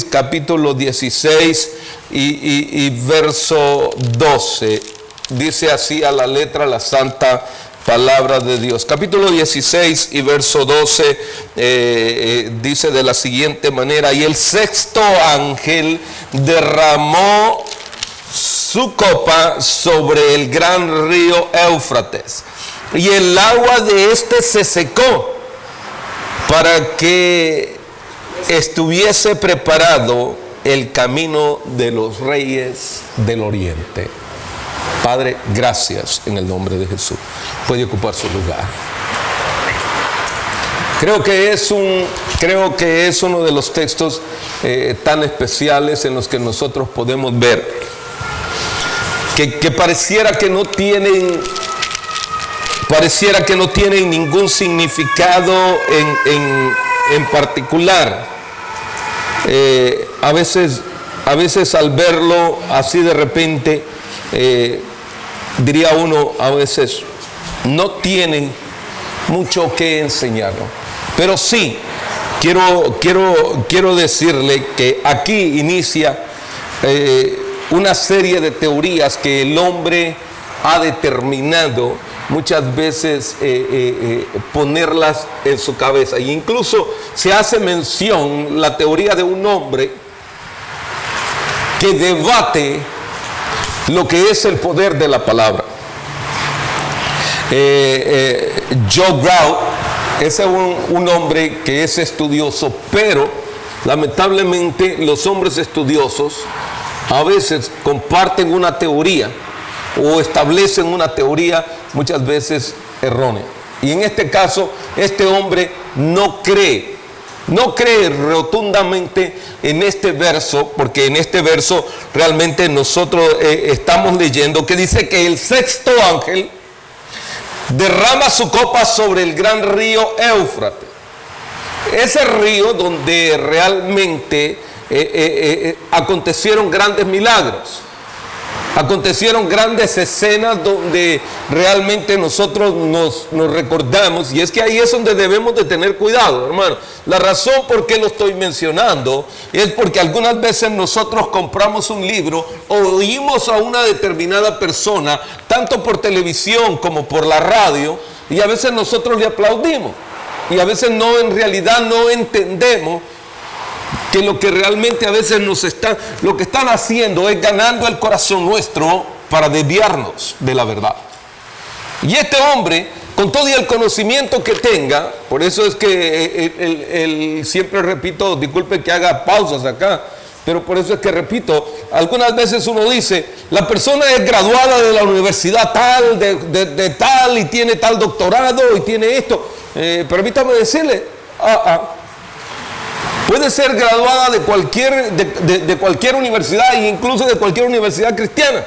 Capítulo 16 y verso 12. Dice así a la letra la santa palabra de Dios. Capítulo 16 y verso 12 dice de la siguiente manera: y el sexto ángel derramó su copa sobre el gran río Éufrates, y el agua de este se secó, para que estuviese preparado el camino de los reyes del oriente. Padre, gracias en el nombre de Jesús. Puede ocupar su lugar. Creo que es uno de los textos tan especiales en los que nosotros podemos ver que pareciera que no tienen ningún significado en particular. A veces al verlo así de repente, diría uno, a veces no tienen mucho que enseñarnos. Pero sí, quiero decirle que aquí inicia una serie de teorías que el hombre ha determinado muchas veces ponerlas en su cabeza. E incluso se hace mención la teoría de un hombre que debate lo que es el poder de la palabra. Joe Brown es un hombre que es estudioso, pero lamentablemente los hombres estudiosos a veces comparten una teoría o establecen una teoría muchas veces errónea. Y en este caso, este hombre no cree rotundamente en este verso, porque en este verso realmente nosotros estamos leyendo que dice que el sexto ángel derrama su copa sobre el gran río Éufrates. Ese río donde realmente acontecieron grandes milagros. Acontecieron grandes escenas donde realmente nosotros nos recordamos, y es que ahí es donde debemos de tener cuidado, hermano. La razón por qué lo estoy mencionando es porque algunas veces nosotros compramos un libro o oímos a una determinada persona, tanto por televisión como por la radio, y a veces nosotros le aplaudimos, y a veces en realidad no entendemos que lo que realmente a veces lo que están haciendo es ganando el corazón nuestro para desviarnos de la verdad. Y este hombre, con todo el conocimiento que tenga, por eso es que él siempre repito, disculpe que haga pausas acá, pero por eso es que repito, algunas veces uno dice, la persona es graduada de la universidad tal, de tal, y tiene tal doctorado, y tiene esto. Permítame decirle, puede ser graduada de cualquier universidad, e incluso de cualquier universidad cristiana.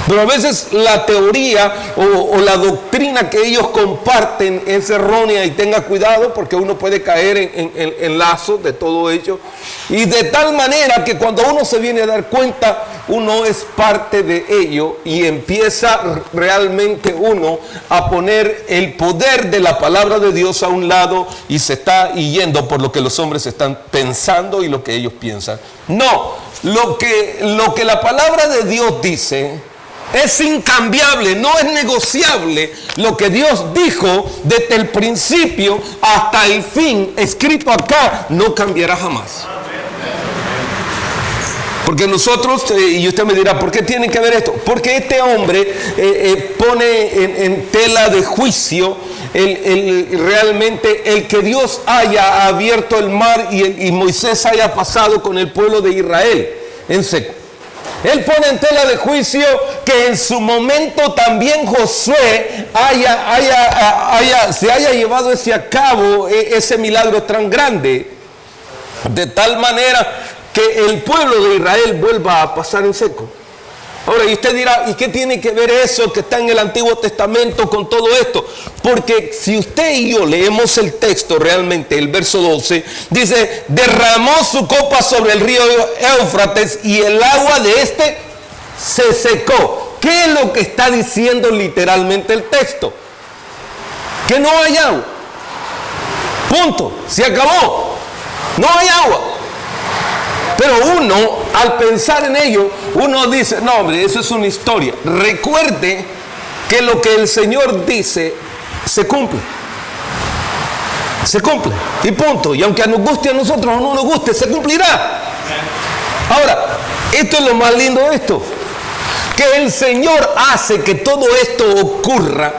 Pero a veces la teoría o la doctrina que ellos comparten es errónea, y tenga cuidado porque uno puede caer en lazos de todo ello. Y de tal manera que cuando uno se viene a dar cuenta, uno es parte de ello y empieza realmente uno a poner el poder de la palabra de Dios a un lado y se está yendo por lo que los hombres están pensando y lo que ellos piensan. No, lo que la palabra de Dios dice es incambiable, no es negociable. Lo que Dios dijo desde el principio hasta el fin, escrito acá, no cambiará jamás. Porque nosotros, y usted me dirá, ¿por qué tiene que ver esto? Porque este hombre pone en tela de juicio realmente el que Dios haya abierto el mar y Moisés haya pasado con el pueblo de Israel en seco. Él pone en tela de juicio que en su momento también Josué se haya llevado a cabo ese milagro tan grande, de tal manera que el pueblo de Israel vuelva a pasar en seco. Ahora, y usted dirá, ¿y qué tiene que ver eso que está en el Antiguo Testamento con todo esto? Porque si usted y yo leemos el texto realmente, el verso 12, dice, derramó su copa sobre el río Éufrates y el agua de este se secó. ¿Qué es lo que está diciendo literalmente el texto? Que no hay agua. Punto. Se acabó. No hay agua. Pero uno, al pensar en ello, uno dice, no hombre, eso es una historia. Recuerde que lo que el Señor dice se cumple. Se cumple. Y punto. Y aunque nos guste a nosotros o no nos guste, se cumplirá. Ahora, esto es lo más lindo de esto. Que el Señor hace que todo esto ocurra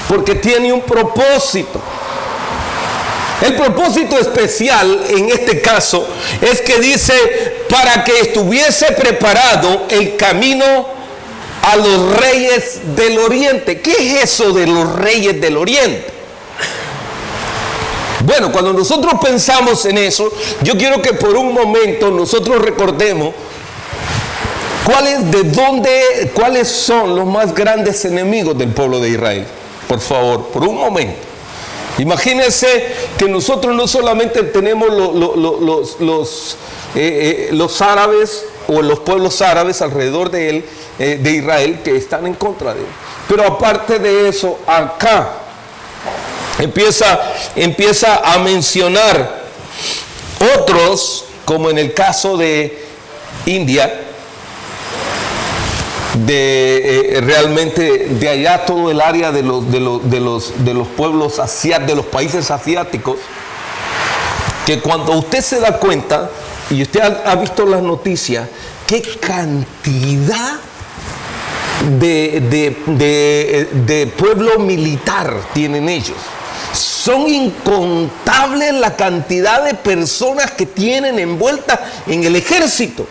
porque tiene un propósito. El propósito especial en este caso es que dice para que estuviese preparado el camino a los reyes del oriente. ¿Qué es eso de los reyes del oriente? Bueno, cuando nosotros pensamos en eso, yo quiero que por un momento nosotros recordemos cuáles son los más grandes enemigos del pueblo de Israel. Por favor, por un momento. Imagínense que nosotros no solamente tenemos los árabes o los pueblos árabes alrededor de él, de Israel, que están en contra de él. Pero aparte de eso, acá empieza a mencionar otros, como en el caso de India, realmente de allá todo el área de los pueblos asiáticos, de los países asiáticos, que cuando usted se da cuenta y usted ha visto las noticias, qué cantidad de pueblo militar tienen ellos. Son incontables la cantidad de personas que tienen envueltas en el ejército.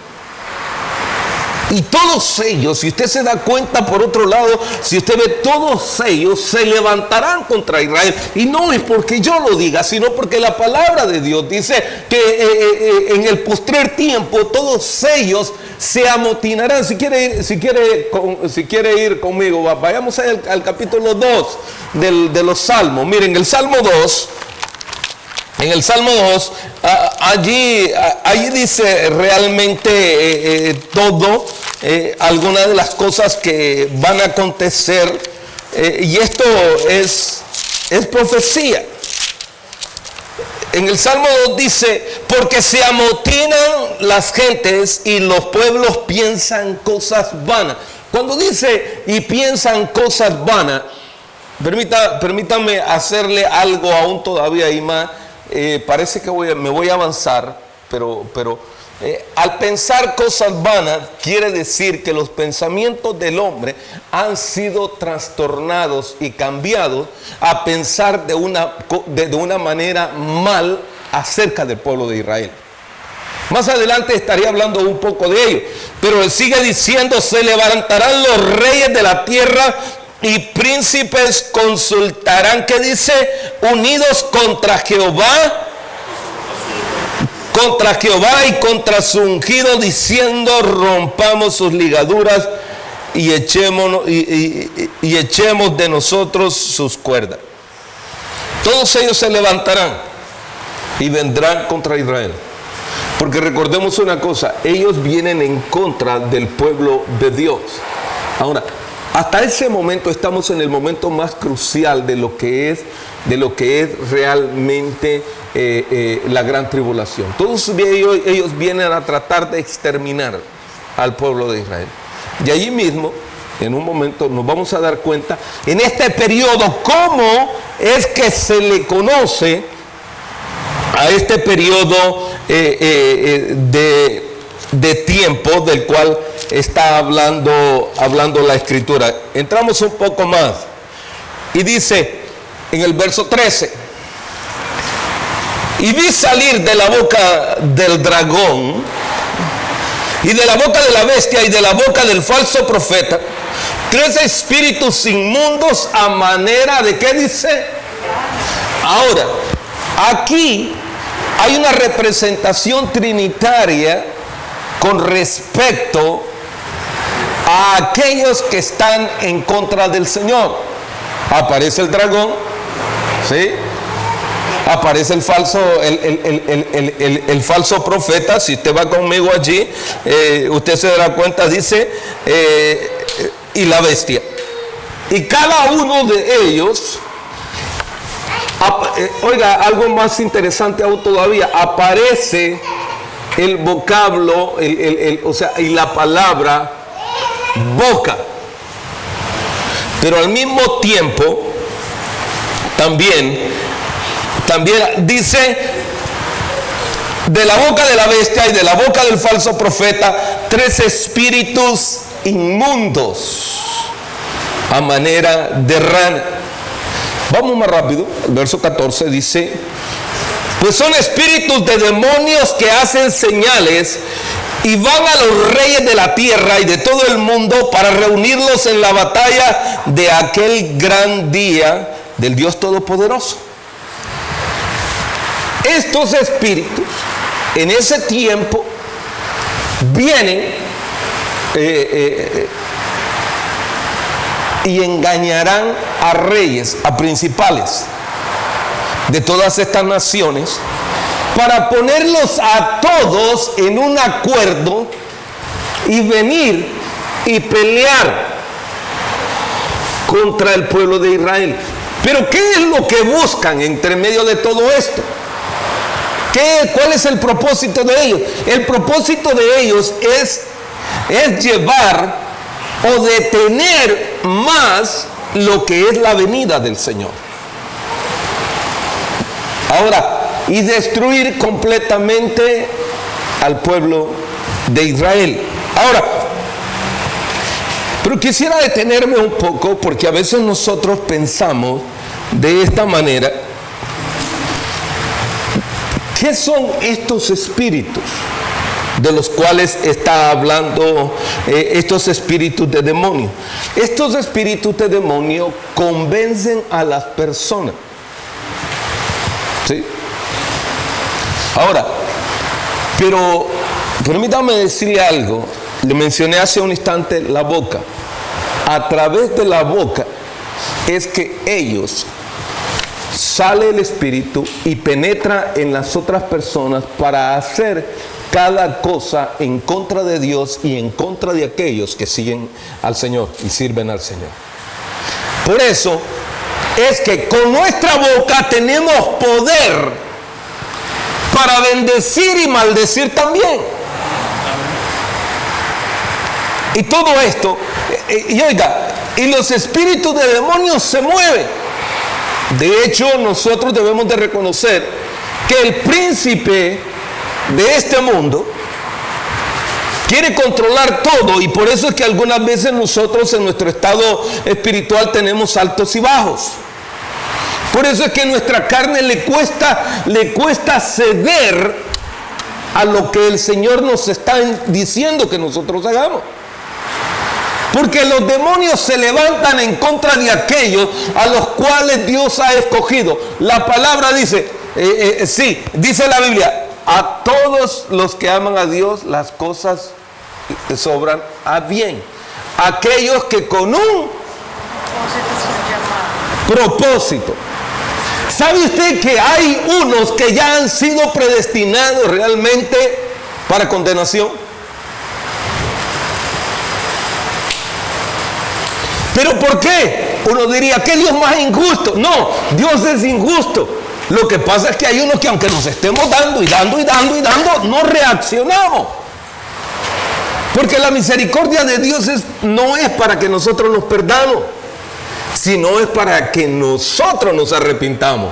Y todos ellos, si usted se da cuenta por otro lado, si usted ve, todos ellos se levantarán contra Israel. Y no es porque yo lo diga, sino porque la palabra de Dios dice que en el postrer tiempo todos ellos se amotinarán. Si quiere ir conmigo, vayamos al capítulo 2 de los Salmos. Miren, el Salmo 2. En el Salmo 2, allí dice realmente todo, algunas de las cosas que van a acontecer, y esto es profecía. En el Salmo 2 dice, porque se amotinan las gentes y los pueblos piensan cosas vanas. Cuando dice y piensan cosas vanas, permítame hacerle algo aún todavía y más. Parece que me voy a avanzar, pero al pensar cosas vanas quiere decir que los pensamientos del hombre han sido trastornados y cambiados a pensar de una manera mal acerca del pueblo de Israel. Más adelante estaría hablando un poco de ello, pero él sigue diciendo, se levantarán los reyes de la tierra y príncipes consultarán, ¿qué dice? Unidos contra Jehová y contra su ungido, diciendo, rompamos sus ligaduras y echemos de nosotros sus cuerdas. Todos ellos se levantarán y vendrán contra Israel. Porque recordemos una cosa, ellos vienen en contra del pueblo de Dios. Ahora, hasta ese momento estamos en el momento más crucial de lo que es realmente la gran tribulación. Todos ellos vienen a tratar de exterminar al pueblo de Israel. Y allí mismo, en un momento, nos vamos a dar cuenta, en este periodo, cómo es que se le conoce a este periodo de tiempo del cual está hablando la Escritura. Entramos un poco más y dice en el verso 13, y vi salir de la boca del dragón y de la boca de la bestia y de la boca del falso profeta 3 espíritus inmundos a manera de, ¿qué dice? Ahora, aquí hay una representación trinitaria con respecto a aquellos que están en contra del Señor. Aparece el dragón, ¿sí? Aparece el falso profeta. Si usted va conmigo allí, usted se dará cuenta, dice, y la bestia. Y cada uno de ellos, oiga, algo más interesante aún todavía, aparece el vocablo, o sea, y la palabra boca. Pero al mismo tiempo, también dice, de la boca de la bestia y de la boca del falso profeta, 3 espíritus inmundos a manera de rana. Vamos más rápido. El verso 14 dice, pues son espíritus de demonios que hacen señales y van a los reyes de la tierra y de todo el mundo para reunirlos en la batalla de aquel gran día del Dios Todopoderoso. Estos espíritus en ese tiempo vienen y engañarán a reyes, a principales de todas estas naciones, para ponerlos a todos en un acuerdo y venir y pelear contra el pueblo de Israel. Pero ¿qué es lo que buscan entre medio de todo esto? ¿Cuál es el propósito de ellos? El propósito de ellos es llevar o detener más lo que es la venida del Señor. Ahora, y destruir completamente al pueblo de Israel. Ahora, pero quisiera detenerme un poco, porque a veces nosotros pensamos de esta manera. ¿Qué son estos espíritus de los cuales está hablando, estos espíritus de demonio? Estos espíritus de demonio convencen a las personas. ¿Sí? Ahora, pero permítame decirle algo. Le mencioné hace un instante la boca. A través de la boca es que ellos sale el espíritu y penetra en las otras personas para hacer cada cosa en contra de Dios y en contra de aquellos que siguen al Señor y sirven al Señor. Por eso es que con nuestra boca tenemos poder para bendecir y maldecir también. Y todo esto, y oiga, y los espíritus de demonios se mueven. De hecho, nosotros debemos de reconocer que el príncipe de este mundo quiere controlar todo, y por eso es que algunas veces nosotros en nuestro estado espiritual tenemos altos y bajos. Por eso es que a nuestra carne le cuesta ceder a lo que el Señor nos está diciendo que nosotros hagamos. Porque los demonios se levantan en contra de aquellos a los cuales Dios ha escogido. La palabra dice, sí, dice la Biblia, a todos los que aman a Dios las cosas sobran a bien. Aquellos que con un propósito. ¿Sabe usted que hay unos que ya han sido predestinados realmente para condenación? ¿Pero por qué? Uno diría, ¿qué Dios más injusto? No, Dios es injusto. Lo que pasa es que hay unos que aunque nos estemos dando y dando y dando y dando, no reaccionamos. Porque la misericordia de Dios no es para que nosotros nos perdamos, sino es para que nosotros nos arrepintamos.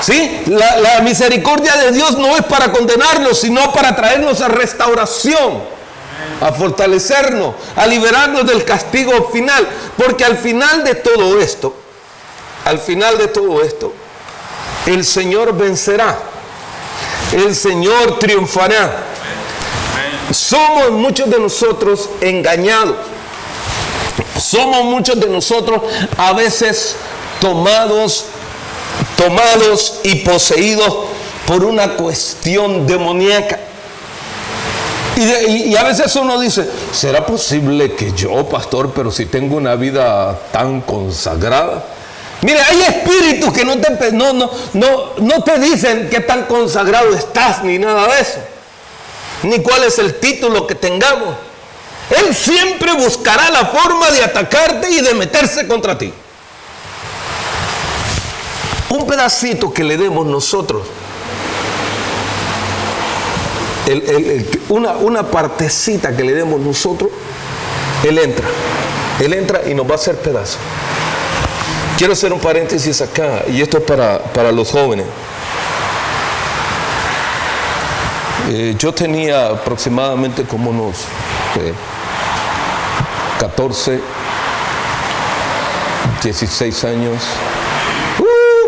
¿Sí? La misericordia de Dios no es para condenarnos, sino para traernos a restauración, a fortalecernos, a liberarnos del castigo final. Porque al final de todo esto, el Señor vencerá, el Señor triunfará. Somos muchos de nosotros engañados, somos muchos de nosotros a veces tomados y poseídos por una cuestión demoníaca. Y a veces uno dice, ¿será posible que yo, pastor, pero si tengo una vida tan consagrada? Mire, hay espíritus que no te dicen qué tan consagrado estás, ni nada de eso, ni cuál es el título que tengamos. Él siempre buscará la forma de atacarte y de meterse contra ti. Un pedacito que le demos nosotros una partecita que le demos nosotros, Él entra y nos va a hacer pedazos. Quiero hacer un paréntesis acá, y esto es para los jóvenes. Yo tenía aproximadamente como unos 14, 16 años.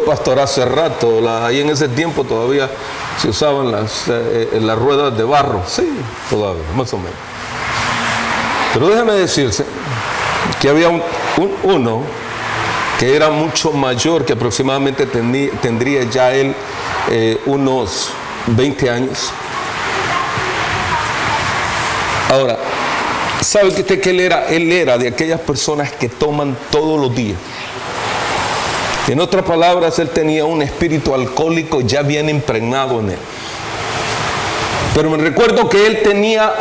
Pastor, hace rato, ahí en ese tiempo todavía se usaban las ruedas de barro. Sí, todavía, más o menos. Pero déjame decirse que había uno que era mucho mayor, que aproximadamente tendría ya él unos 20 años. Ahora, ¿sabe usted que él era? Él era de aquellas personas que toman todos los días. En otras palabras, él tenía un espíritu alcohólico ya bien impregnado en él. Pero me recuerdo que él tenía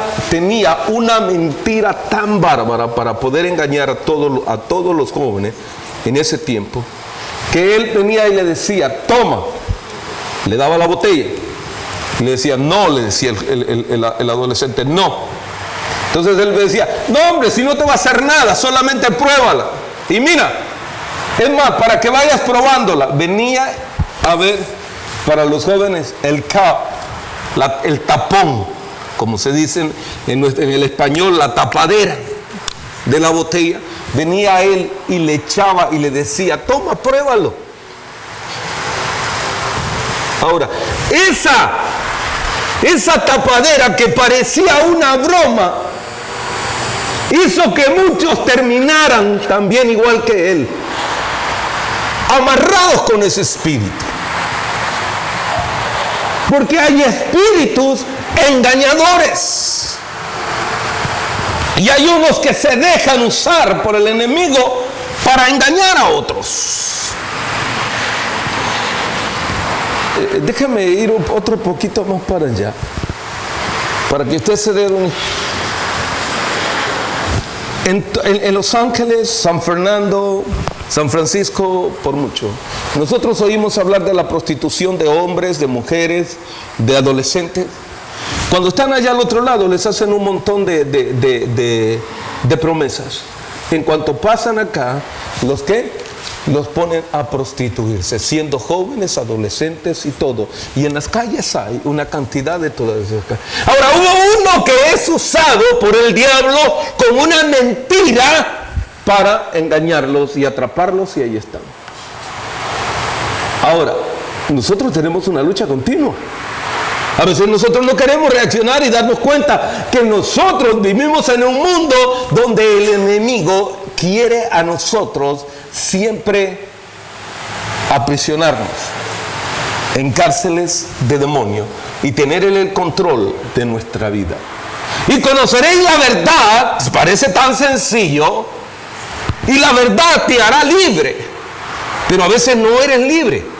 una mentira tan bárbara para poder engañar a todos los jóvenes en ese tiempo, que él venía y le decía, toma, le daba la botella, le decía, no, le decía el adolescente, no. Entonces él le decía, no hombre, si no te va a hacer nada, solamente pruébala. Y mira, es más, para que vayas probándola, venía a ver para los jóvenes el tapón, como se dice en el español, la tapadera de la botella. Venía a él y le echaba y le decía, toma, pruébalo. Ahora, esa tapadera que parecía una broma, hizo que muchos terminaran también igual que él, amarrados con ese espíritu. Porque hay espíritus engañadores. Y hay unos que se dejan usar por el enemigo para engañar a otros. Déjame ir otro poquito más para allá, para que usted se dé en Los Ángeles, San Fernando, San Francisco, por mucho. Nosotros oímos hablar de la prostitución de hombres, de mujeres, de adolescentes. Cuando están allá al otro lado les hacen un montón de promesas. En cuanto pasan acá, los ponen a prostituirse, siendo jóvenes, adolescentes y todo. Y en las calles hay una cantidad de todas esas calles. Ahora, hubo uno que es usado por el diablo con una mentira para engañarlos y atraparlos, y ahí están. Ahora, nosotros tenemos una lucha continua. A veces nosotros no queremos reaccionar y darnos cuenta que nosotros vivimos en un mundo donde el enemigo quiere a nosotros siempre aprisionarnos en cárceles de demonio y tener el control de nuestra vida. Y conoceréis la verdad, parece tan sencillo, y la verdad te hará libre, pero a veces no eres libre.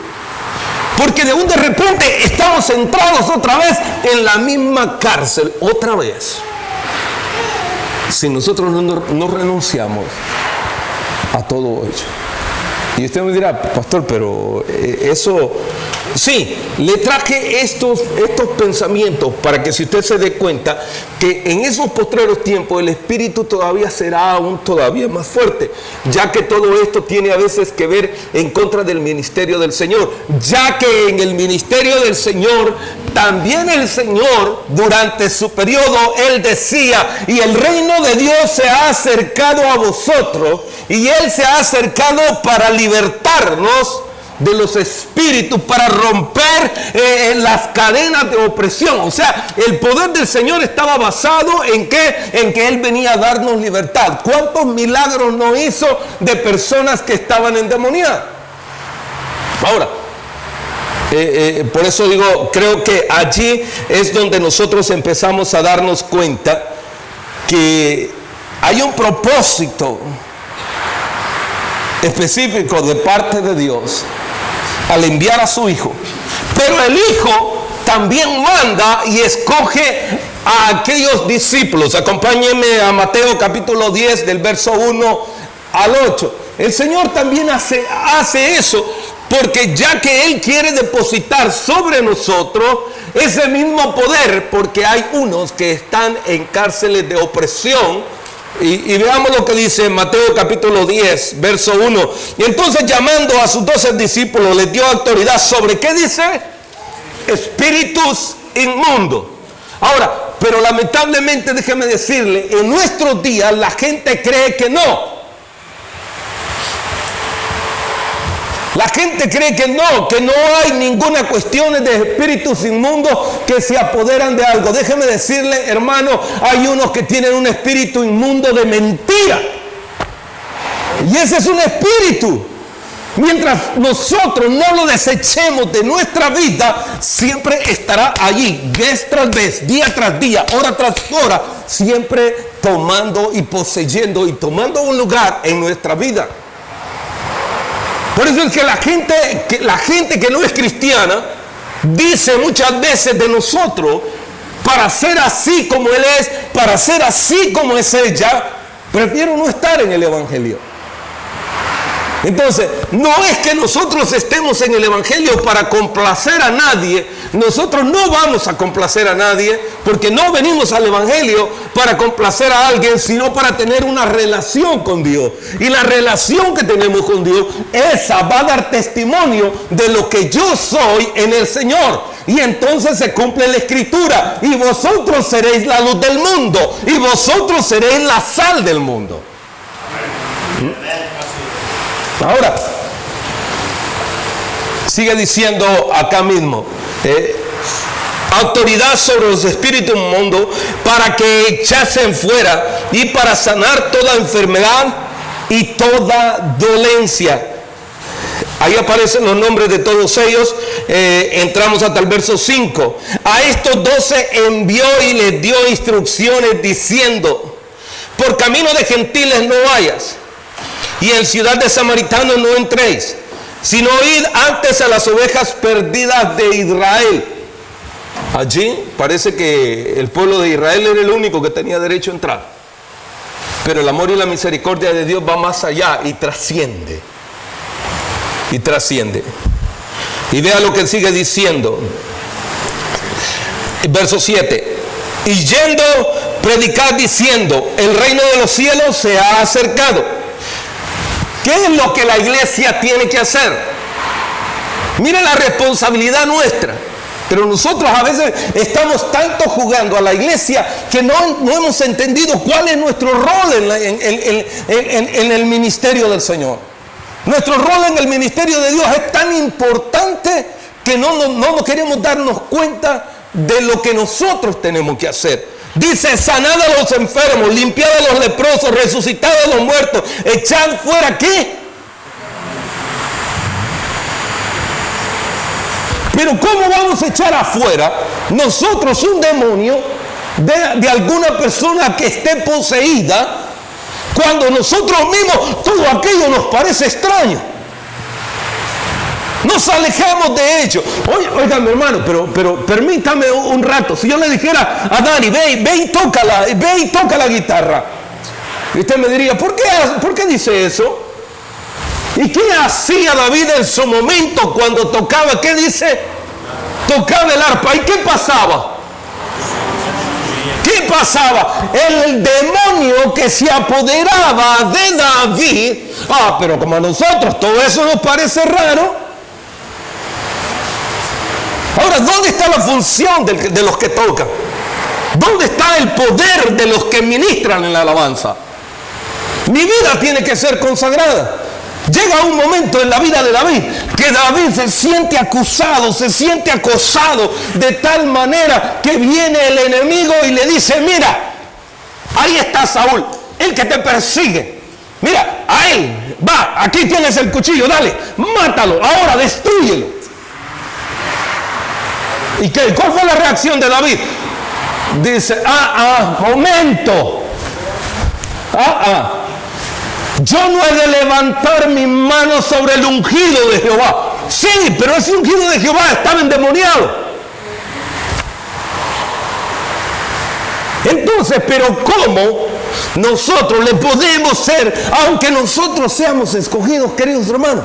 Porque de repente estamos centrados otra vez en la misma cárcel, otra vez. Si nosotros no renunciamos a todo ello. Y usted me dirá, pastor, pero eso... Sí, le traje estos pensamientos para que si usted se dé cuenta que en esos postreros tiempos el espíritu todavía será aún todavía más fuerte, ya que todo esto tiene a veces que ver en contra del ministerio del Señor, ya que en el ministerio del Señor también el Señor durante su periodo Él decía, y el reino de Dios se ha acercado a vosotros, y Él se ha acercado para libertarnos de los espíritus, para romper las cadenas de opresión. O sea, el poder del Señor estaba basado en que Él venía a darnos libertad. ¿Cuántos milagros no hizo de personas que estaban endemoniadas? Ahora, por eso digo, creo que allí es donde nosotros empezamos a darnos cuenta que hay un propósito específico de parte de Dios al enviar a su Hijo. Pero el Hijo también manda y escoge a aquellos discípulos. Acompáñenme a Mateo capítulo 10 del verso 1 al 8. El Señor también hace eso, porque ya que Él quiere depositar sobre nosotros ese mismo poder, porque hay unos que están en cárceles de opresión. Y veamos lo que dice Mateo capítulo 10, verso 1. Y entonces, llamando a sus 12 discípulos, les dio autoridad sobre, ¿qué dice? Espíritus inmundos. Ahora, pero lamentablemente, déjeme decirle, en nuestros días la gente cree que no. La gente cree que no hay ninguna cuestión de espíritus inmundos que se apoderan de algo. Déjeme decirle, hermano, hay unos que tienen un espíritu inmundo de mentira. Y ese es un espíritu. Mientras nosotros no lo desechemos de nuestra vida, siempre estará allí, vez tras vez, día tras día, hora tras hora, siempre tomando y poseyendo y tomando un lugar en nuestra vida. Por eso es que la gente que no es cristiana dice muchas veces de nosotros, para ser así como él es, para ser así como es ella, prefiero no estar en el evangelio. Entonces, no es que nosotros estemos en el evangelio para complacer a nadie. Nosotros no vamos a complacer a nadie, porque no venimos al evangelio para complacer a alguien, sino para tener una relación con Dios. Y la relación que tenemos con Dios, esa va a dar testimonio de lo que yo soy en el Señor. Y entonces se cumple la escritura: y vosotros seréis la luz del mundo, y vosotros seréis la sal del mundo. Ahora, sigue diciendo acá mismo, autoridad sobre los espíritus inmundos para que echasen fuera y para sanar toda enfermedad y toda dolencia. Ahí aparecen los nombres de todos ellos. Entramos hasta el verso 5. A estos 12 envió y les dio instrucciones diciendo: por camino de gentiles no vayas, y en ciudad de samaritanos no entréis, sino id antes a las ovejas perdidas de Israel. Allí parece que el pueblo de Israel era el único que tenía derecho a entrar. Pero el amor y la misericordia de Dios va más allá y trasciende. Y trasciende. Y vea lo que sigue diciendo. Verso 7. Y yendo, predicad diciendo: el reino de los cielos se ha acercado. ¿Qué es lo que la iglesia tiene que hacer? Mira la responsabilidad nuestra. Pero nosotros a veces estamos tanto jugando a la iglesia que no hemos entendido cuál es nuestro rol en el ministerio del Señor. Nuestro rol en el ministerio de Dios es tan importante que no queremos darnos cuenta de lo que nosotros tenemos que hacer. Dice: sanad a los enfermos, limpiad a los leprosos, resucitad a los muertos, echad fuera, ¿qué? Pero ¿cómo vamos a echar afuera nosotros un demonio de alguna persona que esté poseída, cuando nosotros mismos todo aquello nos parece extraño? Nos alejamos de ello. Oiga, mi hermano, pero permítame un rato. Si yo le dijera a Dani: ve y toca la guitarra, y usted me diría: ¿por qué dice eso? ¿Y qué hacía David en su momento cuando tocaba? ¿Qué dice? Tocaba el arpa. ¿Y qué pasaba? ¿Qué pasaba? El demonio que se apoderaba de David. Pero como a nosotros todo eso nos parece raro. Ahora, ¿dónde está la función de los que tocan? ¿Dónde está el poder de los que ministran en la alabanza? Mi vida tiene que ser consagrada. Llega un momento en la vida de David que David se siente acusado, se siente acosado de tal manera que viene el enemigo y le dice: mira, ahí está Saúl, el que te persigue. Mira, a él, va, aquí tienes el cuchillo, dale, mátalo, ahora destúyelo. ¿Y qué? ¿Cuál fue la reacción de David? Dice: momento. Yo no he de levantar mi mano sobre el ungido de Jehová. Sí, pero ese ungido de Jehová estaba endemoniado. Entonces, pero ¿cómo nosotros le podemos ser, aunque nosotros seamos escogidos, queridos hermanos?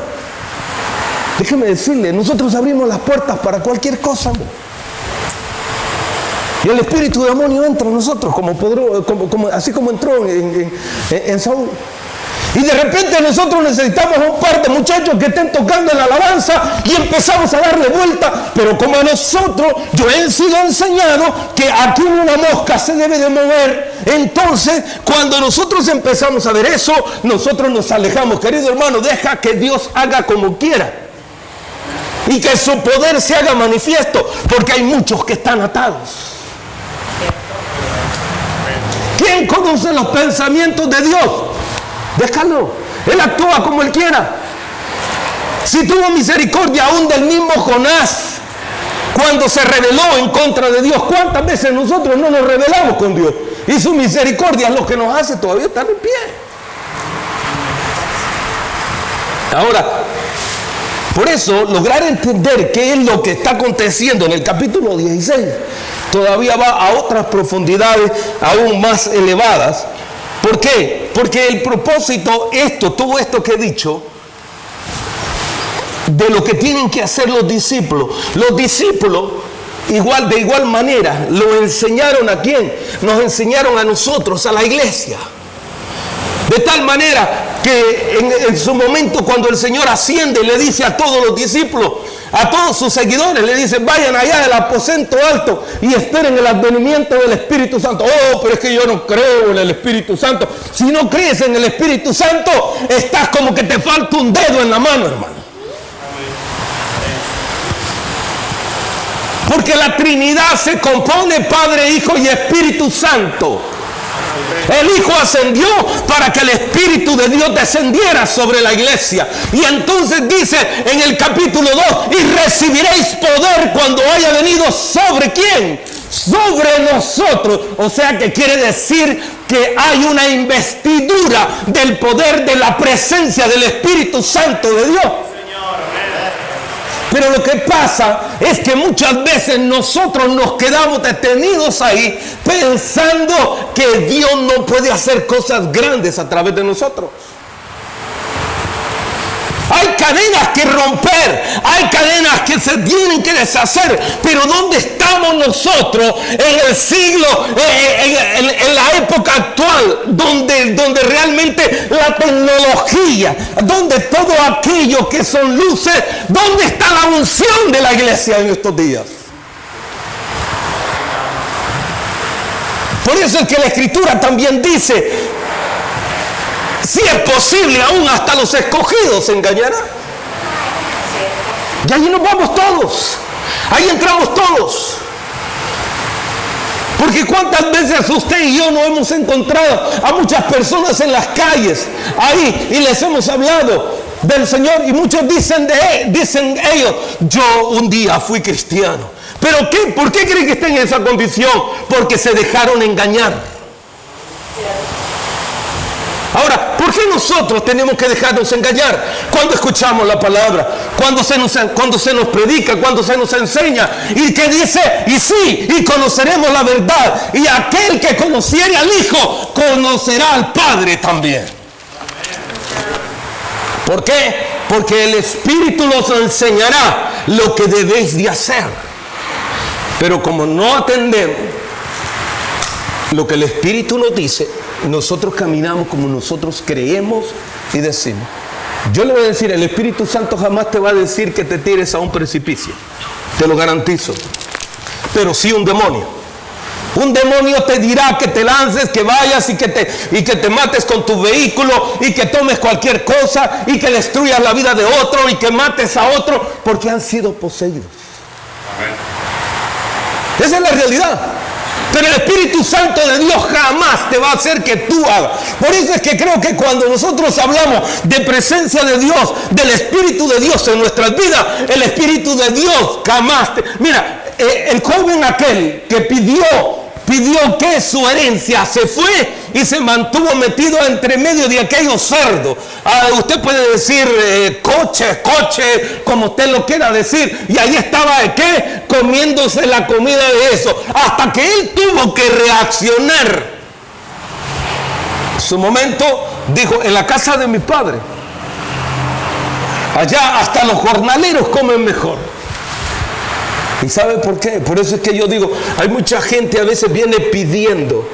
Déjeme decirle, nosotros abrimos las puertas para cualquier cosa. Y el espíritu de demonio entra en nosotros, así como entró en Saúl. Y de repente nosotros necesitamos un par de muchachos que estén tocando en la alabanza y empezamos a darle vuelta. Pero como a nosotros, yo he sido enseñado que aquí una mosca se debe de mover. Entonces, cuando nosotros empezamos a ver eso, nosotros nos alejamos. Querido hermano, deja que Dios haga como quiera. Y que su poder se haga manifiesto. Porque hay muchos que están atados. ¿Quién conoce los pensamientos de Dios? Déjalo, Él actúa como Él quiera. Si tuvo misericordia aún del mismo Jonás, cuando se rebeló en contra de Dios, ¿cuántas veces nosotros no nos rebelamos con Dios? Y su misericordia es lo que nos hace todavía estar en pie. Ahora, por eso, lograr entender qué es lo que está aconteciendo en el capítulo 16, todavía va a otras profundidades aún más elevadas. ¿Por qué? Porque el propósito, todo esto que he dicho, de lo que tienen que hacer los discípulos de igual manera, lo enseñaron ¿a quién? Nos enseñaron a nosotros, a la iglesia. De tal manera que en su momento, cuando el Señor asciende, le dice a todos los discípulos, a todos sus seguidores, le dice: vayan allá del aposento alto y esperen el advenimiento del Espíritu Santo. Oh, pero es que yo no creo en el Espíritu Santo. Si no crees en el Espíritu Santo, estás como que te falta un dedo en la mano, hermano. Porque la Trinidad se compone Padre, Hijo y Espíritu Santo. El Hijo ascendió para que el Espíritu de Dios descendiera sobre la iglesia. Y entonces dice en el capítulo 2: y recibiréis poder cuando haya venido ¿sobre quién? Sobre nosotros. O sea que quiere decir que hay una investidura del poder de la presencia del Espíritu Santo de Dios. Pero lo que pasa es que muchas veces nosotros nos quedamos detenidos ahí pensando que Dios no puede hacer cosas grandes a través de nosotros. Hay cadenas que romper, hay cadenas que se tienen que deshacer, pero ¿dónde estamos nosotros en el siglo, en la época actual, donde realmente la tecnología, donde todo aquello que son luces, ¿dónde está la unción de la iglesia en estos días? Por eso es que la Escritura también dice: si es posible, aún hasta los escogidos se engañará. Y ahí nos vamos todos. Ahí entramos todos. Porque cuántas veces usted y yo no hemos encontrado a muchas personas en las calles ahí y les hemos hablado del Señor, y muchos dicen ellos: yo un día fui cristiano. ¿Pero qué? ¿Por qué creen que estén en esa condición? Porque se dejaron engañar. Ahora, ¿por qué nosotros tenemos que dejarnos engañar cuando escuchamos la palabra, cuando se nos predica, cuando se nos enseña? Y que dice: y sí, y conoceremos la verdad, y aquel que conociere al Hijo conocerá al Padre también. ¿Por qué? Porque el Espíritu nos enseñará lo que debéis de hacer. Pero como no atendemos lo que el Espíritu nos dice, nosotros caminamos como nosotros creemos y decimos. Yo le voy a decir: el Espíritu Santo jamás te va a decir que te tires a un precipicio, te lo garantizo. Pero sí un demonio. Un demonio te dirá que te lances, que vayas y que te mates con tu vehículo, y que tomes cualquier cosa y que destruyas la vida de otro y que mates a otro, porque han sido poseídos. Esa es la realidad. Pero el Espíritu Santo de Dios jamás te va a hacer que tú hagas. Por eso es que creo que cuando nosotros hablamos de presencia de Dios, del Espíritu de Dios en nuestras vidas, el Espíritu de Dios jamás Mira, el joven aquel que pidió que su herencia se fue y se mantuvo metido entre medio de aquellos cerdos. Usted puede decir coche, como usted lo quiera decir. Y ahí estaba ¿qué? Comiéndose la comida de eso. Hasta que él tuvo que reaccionar. En su momento dijo: en la casa de mi padre, allá hasta los jornaleros comen mejor. ¿Y sabe por qué? Por eso es que yo digo, hay mucha gente a veces viene pidiendo,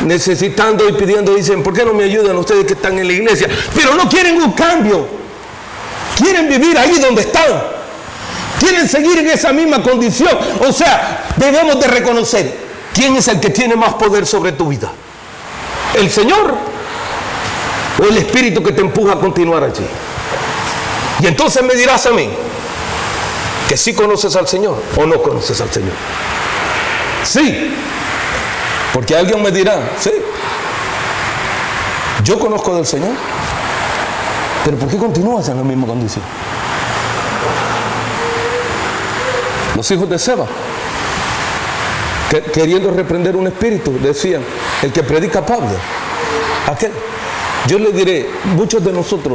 necesitando y pidiendo, dicen, ¿por qué no me ayudan ustedes que están en la iglesia? Pero no quieren un cambio, quieren vivir ahí donde están, quieren seguir en esa misma condición. O sea, debemos de reconocer quién es el que tiene más poder sobre tu vida, el Señor o el Espíritu que te empuja a continuar allí. Y entonces me dirás a mí que sí conoces al Señor o no conoces al Señor. Sí, porque alguien me dirá, sí, yo conozco del Señor, pero ¿por qué continúas en la misma condición? Los hijos de Seba, queriendo reprender un espíritu, decían, el que predica Pablo, aquel. Yo le diré, muchos de nosotros